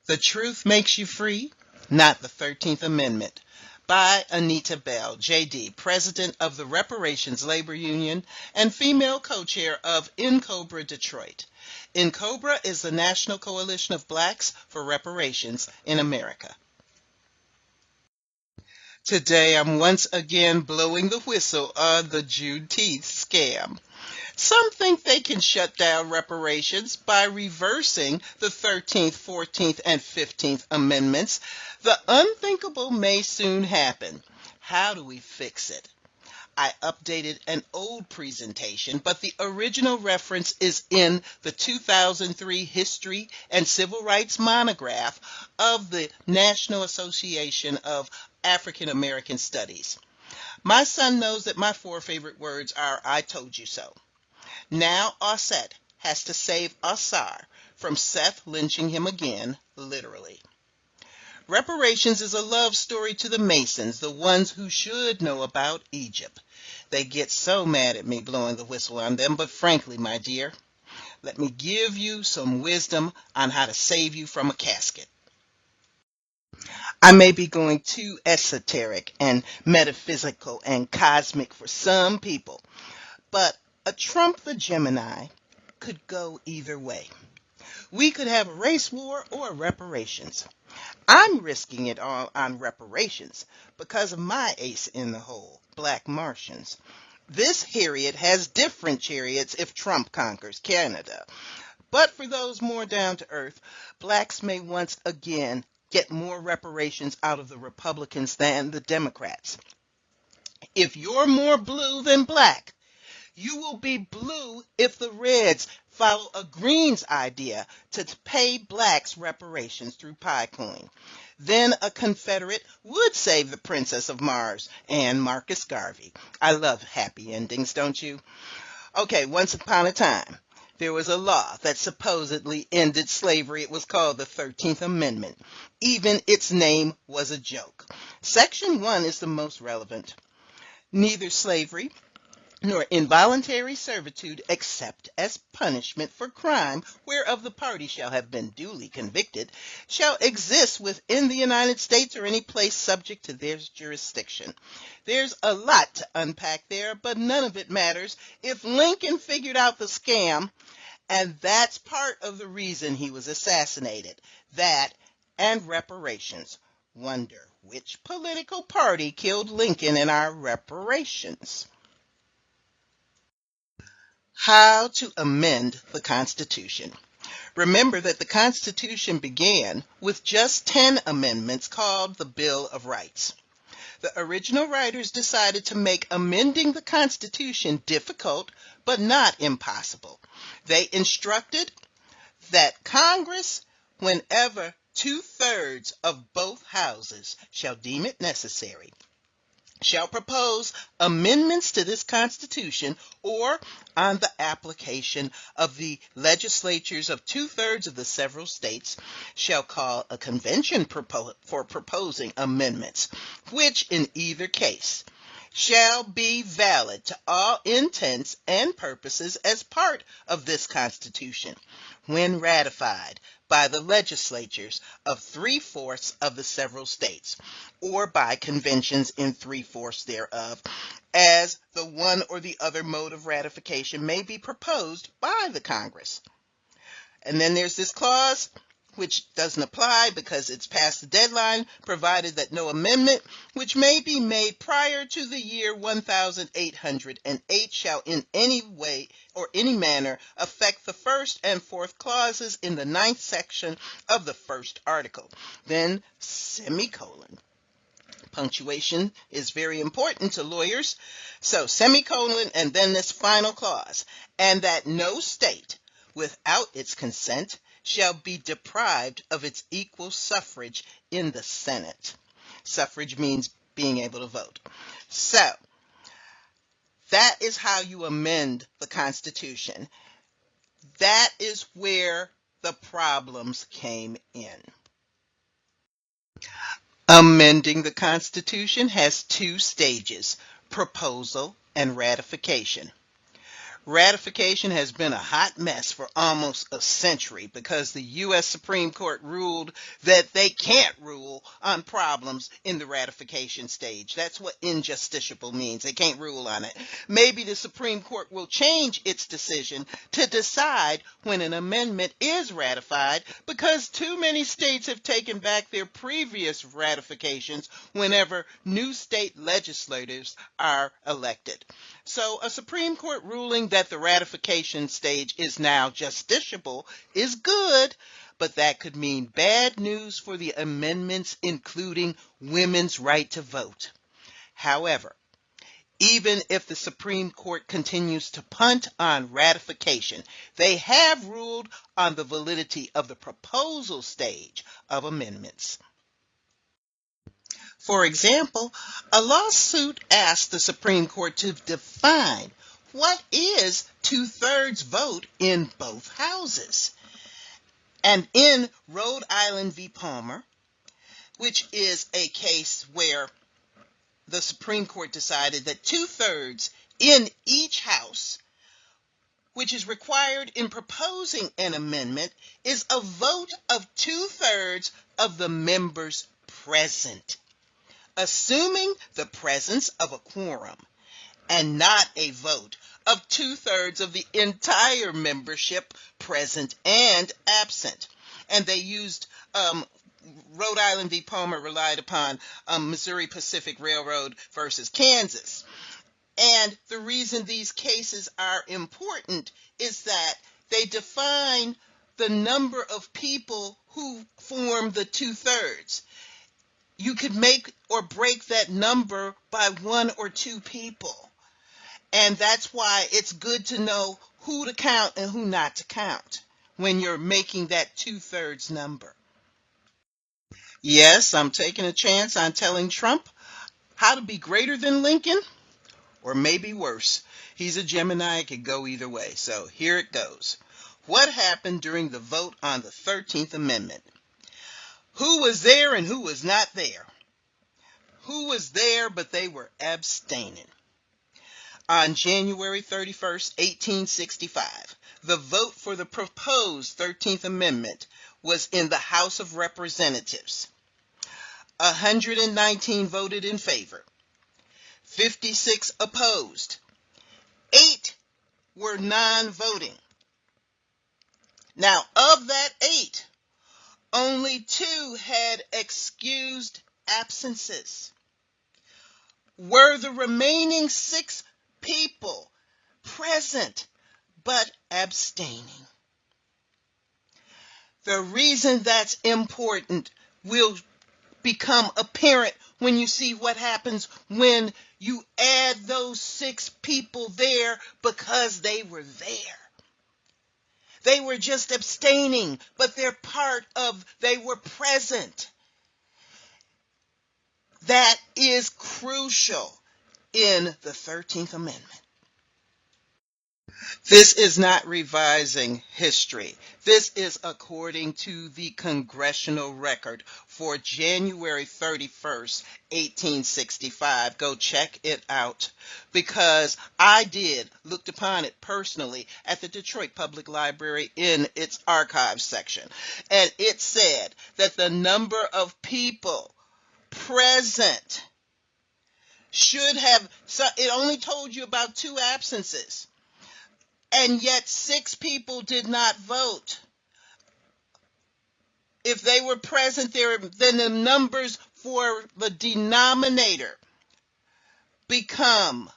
The Truth Makes You Free, Not the 13th Amendment by Anita Bell, JD, President of the Reparations Labor Union and female co-chair of NCOBRA Detroit. NCOBRA is the National Coalition of Blacks for Reparations in America. Today I'm once again blowing the whistle on the Juneteenth scam. Some think they can shut down reparations by reversing the 13th, 14th, and 15th Amendments. The unthinkable may soon happen. How do we fix it? I updated an old presentation, but the original reference is in the 2003 History and Civil Rights monograph of the National Association of African American Studies. My son knows that my four favorite words are "I told you so." Now Osset has to save Osar from Seth lynching him again, literally. Reparations is a love story to the Masons, the ones who should know about Egypt. They get so mad at me blowing the whistle on them, but frankly, my dear, let me give you some wisdom on how to save you from a casket. I may be going too esoteric and metaphysical and cosmic for some people, but a Trump the Gemini could go either way. We could have a race war or reparations. I'm risking it all on reparations because of my ace in the hole, Black Martians. This Harriet has different chariots if Trump conquers Canada. But for those more down to earth, blacks may once again get more reparations out of the Republicans than the Democrats. If you're more blue than black, you will be blue if the Reds follow a Green's idea to pay blacks reparations through Picoin. Then a Confederate would save the Princess of Mars and Marcus Garvey. I love happy endings, don't you? Okay, once upon a time, there was a law that supposedly ended slavery. It was called the 13th Amendment. Even its name was a joke. Section 1 is the most relevant. Neither slavery nor involuntary servitude except as punishment for crime whereof the party shall have been duly convicted shall exist within the United States or any place subject to their jurisdiction. There's a lot to unpack there, but none of it matters if Lincoln figured out the scam, and that's part of the reason he was assassinated. That and reparations. Wonder which political party killed Lincoln in our reparations. How to amend the Constitution. Remember that the Constitution began with just 10 amendments called the Bill of Rights. The original writers decided to make amending the Constitution difficult but not impossible. They instructed that Congress, whenever 2/3 of both houses shall deem it necessary, shall propose amendments to this Constitution or on the application of the legislatures of 2/3 of the several states, shall call a convention for proposing amendments, which in either case shall be valid to all intents and purposes as part of this Constitution, when ratified by the legislatures of 3/4 of the several states, or by conventions in 3/4 thereof, as the one or the other mode of ratification may be proposed by the Congress. And then there's this clause, which doesn't apply because it's past the deadline, provided that no amendment which may be made prior to the year 1808 shall in any way or any manner affect the first and fourth clauses in the 9th section of the first article. Then semicolon. Punctuation is very important to lawyers. So semicolon and then this final clause. And that no state, without its consent, shall be deprived of its equal suffrage in the Senate. Suffrage means being able to vote. So, that is how you amend the Constitution. That is where the problems came in. Amending the Constitution has 2 stages, proposal and ratification. Ratification has been a hot mess for almost a century because the U.S. Supreme Court ruled that they can't rule on problems in the ratification stage. That's what injusticiable means. They can't rule on it. Maybe the Supreme Court will change its decision to decide when an amendment is ratified because too many states have taken back their previous ratifications whenever new state legislators are elected. So a Supreme Court ruling that the ratification stage is now justiciable is good, but that could mean bad news for the amendments including women's right to vote. However, even if the Supreme Court continues to punt on ratification, they have ruled on the validity of the proposal stage of amendments. For example, a lawsuit asked the Supreme Court to define what is two-thirds vote in both houses. And in Rhode Island v. Palmer, which is a case where the Supreme Court decided that two-thirds in each house, which is required in proposing an amendment, is a vote of two-thirds of the members present, assuming the presence of a quorum, and not a vote of two-thirds of the entire membership present and absent. And they used Rhode Island v. Palmer relied upon Missouri Pacific Railroad versus Kansas. And the reason these cases are important is that they define the number of people who form the two-thirds. You could make or break that number by one or two people. And that's why it's good to know who to count and who not to count when you're making that two-thirds number. Yes, I'm taking a chance on telling Trump how to be greater than Lincoln, or maybe worse. He's a Gemini, it could go either way. So here it goes. What happened during the vote on the 13th Amendment? Who was there and who was not there? Who was there but they were abstaining? On January 31st, 1865, the vote for the proposed 13th Amendment was in the House of Representatives. 119 voted in favor, 56 opposed, 8 were non-voting. Now, of that 8, only 2 had excused absences. Were the remaining 6 people present but abstaining? The reason that's important will become apparent when you see what happens when you add those 6 people there because they were there. They were just abstaining, but they're they were present. That is crucial in the 13th Amendment. This is not revising history. This is according to the congressional record for January 31st, 1865. Go check it out because I looked upon it personally at the Detroit Public Library in its archives section. And it said that the number of people present should have, it only told you about 2 absences. And yet 6 people did not vote. If they were present there, then the numbers for the denominator become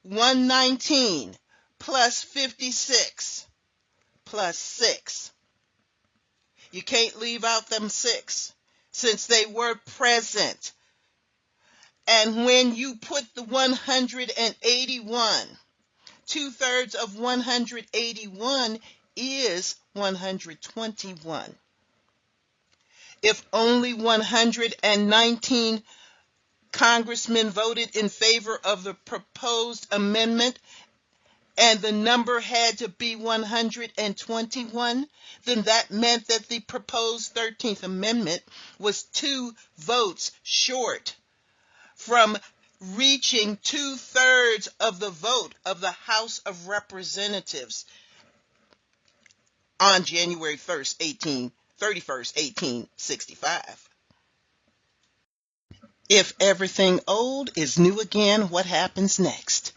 119 plus 56 plus 6. You can't leave out them 6 since they were present. And when you put the 181, 2/3 of 181 is 121. If only 119 congressmen voted in favor of the proposed amendment and the number had to be 121, then that meant that the proposed 13th Amendment was 2 votes short from reaching 2/3 of the vote of the House of Representatives on January 31st, 1865. If everything old is new again, what happens next?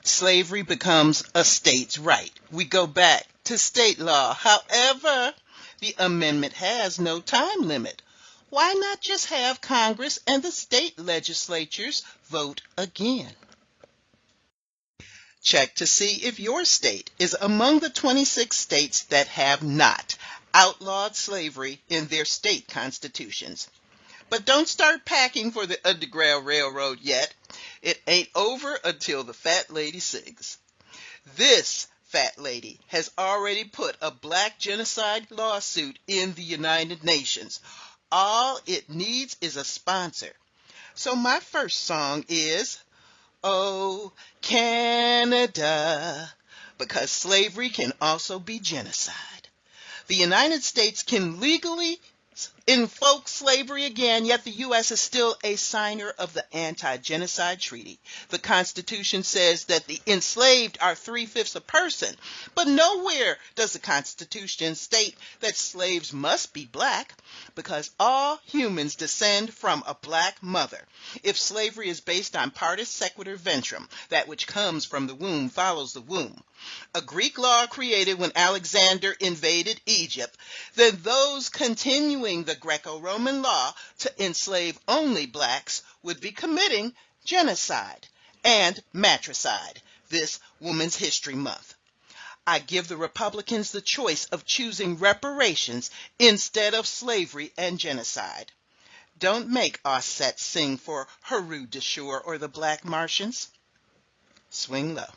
Slavery becomes a state's right. We go back to state law. However, the amendment has no time limit. Why not just have Congress and the state legislatures vote again? Check to see if your state is among the 26 states that have not outlawed slavery in their state constitutions. But don't start packing for the Underground Railroad yet. It ain't over until the fat lady sings. This fat lady has already put a black genocide lawsuit in the United Nations. All it needs is a sponsor. So my first song is, Oh, Canada, because slavery can also be genocide. The United States can legally invoke slavery again, yet the U.S. is still a signer of the Anti-Genocide Treaty. The Constitution says that the enslaved are 3/5 a person, but nowhere does the Constitution state that slaves must be black, because all humans descend from a black mother. If slavery is based on partus sequitur ventrum, that which comes from the womb follows the womb, a Greek law created when Alexander invaded Egypt, then those continuing the Greco-Roman law to enslave only blacks would be committing genocide and matricide this Women's History Month. I give the Republicans the choice of choosing reparations instead of slavery and genocide. Don't make Osset sing for Heru Deshore or the Black Martians. Swing low.